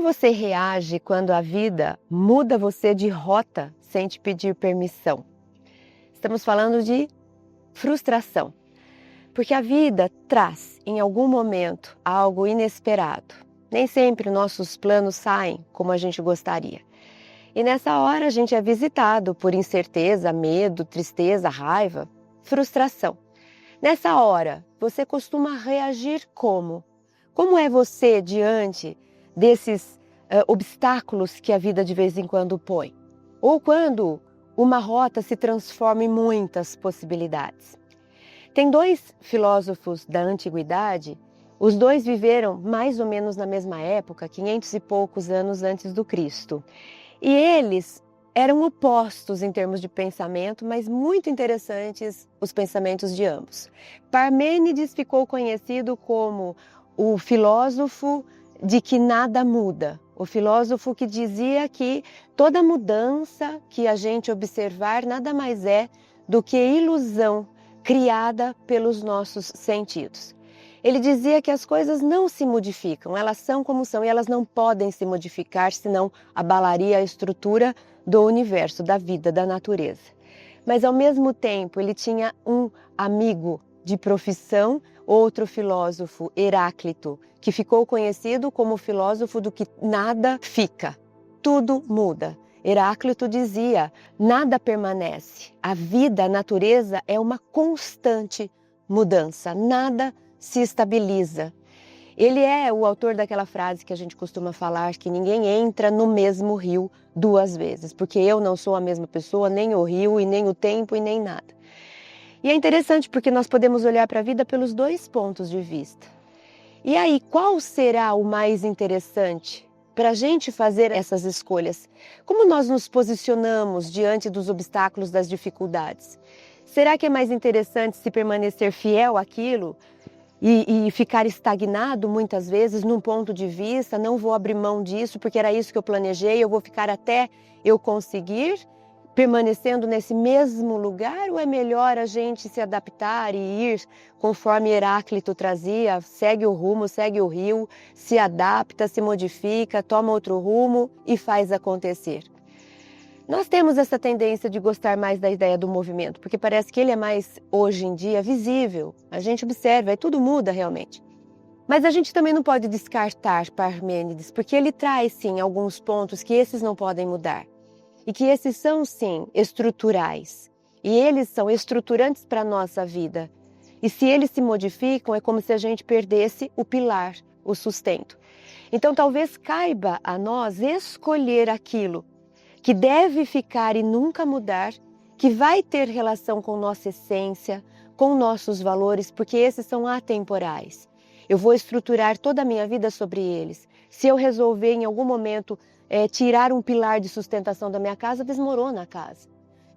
Como você reage quando a vida muda você de rota sem te pedir permissão? Estamos falando de frustração, porque a vida traz em algum momento algo inesperado. Nem sempre nossos planos saem como a gente gostaria. E nessa hora a gente é visitado por incerteza, medo, tristeza, raiva, frustração. Nessa hora, você costuma reagir como? Como é você diante desses obstáculos que a vida de vez em quando põe? Ou quando uma rota se transforma em muitas possibilidades? Tem dois filósofos da antiguidade, os dois viveram mais ou menos na mesma época, 500 e poucos anos antes do Cristo. E eles eram opostos em termos de pensamento, mas muito interessantes os pensamentos de ambos. Parmênides ficou conhecido como o filósofo de que nada muda, o filósofo que dizia que toda mudança que a gente observar nada mais é do que ilusão criada pelos nossos sentidos. Ele dizia que as coisas não se modificam, elas são como são e elas não podem se modificar, senão abalaria a estrutura do universo, da vida, da natureza. Mas ao mesmo tempo ele tinha um amigo de profissão, outro filósofo, Heráclito, que ficou conhecido como o filósofo do que nada fica, tudo muda. Heráclito dizia, nada permanece, a vida, a natureza é uma constante mudança, nada se estabiliza. Ele é o autor daquela frase que a gente costuma falar, que ninguém entra no mesmo rio duas vezes, porque eu não sou a mesma pessoa, nem o rio, e nem o tempo, e nem nada. E é interessante porque nós podemos olhar para a vida pelos dois pontos de vista. E aí, qual será o mais interessante para a gente fazer essas escolhas? Como nós nos posicionamos diante dos obstáculos, das dificuldades? Será que é mais interessante se permanecer fiel àquilo e ficar estagnado muitas vezes num ponto de vista, não vou abrir mão disso porque era isso que eu planejei, eu vou ficar até eu conseguir, permanecendo nesse mesmo lugar, ou é melhor a gente se adaptar e ir conforme Heráclito trazia, segue o rumo, segue o rio, se adapta, se modifica, toma outro rumo e faz acontecer? Nós temos essa tendência de gostar mais da ideia do movimento, porque parece que ele é mais, hoje em dia, visível. A gente observa e tudo muda realmente. Mas a gente também não pode descartar Parmênides, porque ele traz, sim, alguns pontos que esses não podem mudar. E que esses são, sim, estruturais. E eles são estruturantes para a nossa vida. E se eles se modificam, é como se a gente perdesse o pilar, o sustento. Então, talvez caiba a nós escolher aquilo que deve ficar e nunca mudar, que vai ter relação com nossa essência, com nossos valores, porque esses são atemporais. Eu vou estruturar toda a minha vida sobre eles. Se eu resolver em algum momento tirar um pilar de sustentação da minha casa, desmorona a casa.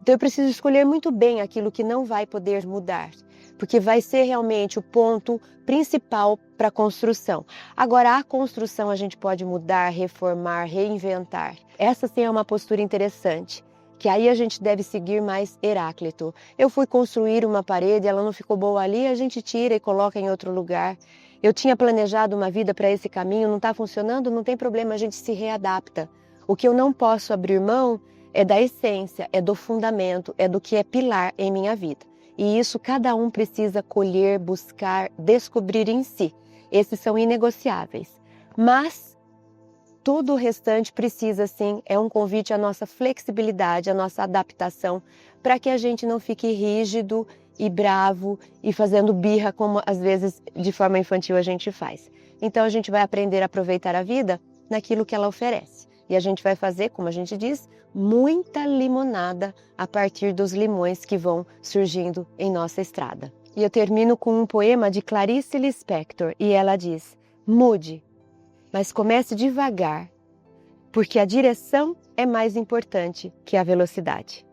Então eu preciso escolher muito bem aquilo que não vai poder mudar, porque vai ser realmente o ponto principal para a construção. Agora, a construção a gente pode mudar, reformar, reinventar. Essa sim é uma postura interessante, que aí a gente deve seguir mais Heráclito. Eu fui construir uma parede, ela não ficou boa ali, a gente tira e coloca em outro lugar. Eu tinha planejado uma vida para esse caminho, não está funcionando, não tem problema, a gente se readapta. O que eu não posso abrir mão é da essência, é do fundamento, é do que é pilar em minha vida. E isso cada um precisa colher, buscar, descobrir em si. Esses são inegociáveis. Mas todo o restante precisa, sim, é um convite à nossa flexibilidade, à nossa adaptação, para que a gente não fique rígido e bravo e fazendo birra, como às vezes de forma infantil a gente faz. Então a gente vai aprender a aproveitar a vida naquilo que ela oferece. E a gente vai fazer, como a gente diz, muita limonada a partir dos limões que vão surgindo em nossa estrada. E eu termino com um poema de Clarice Lispector e ela diz: mude, mas comece devagar, porque a direção é mais importante que a velocidade.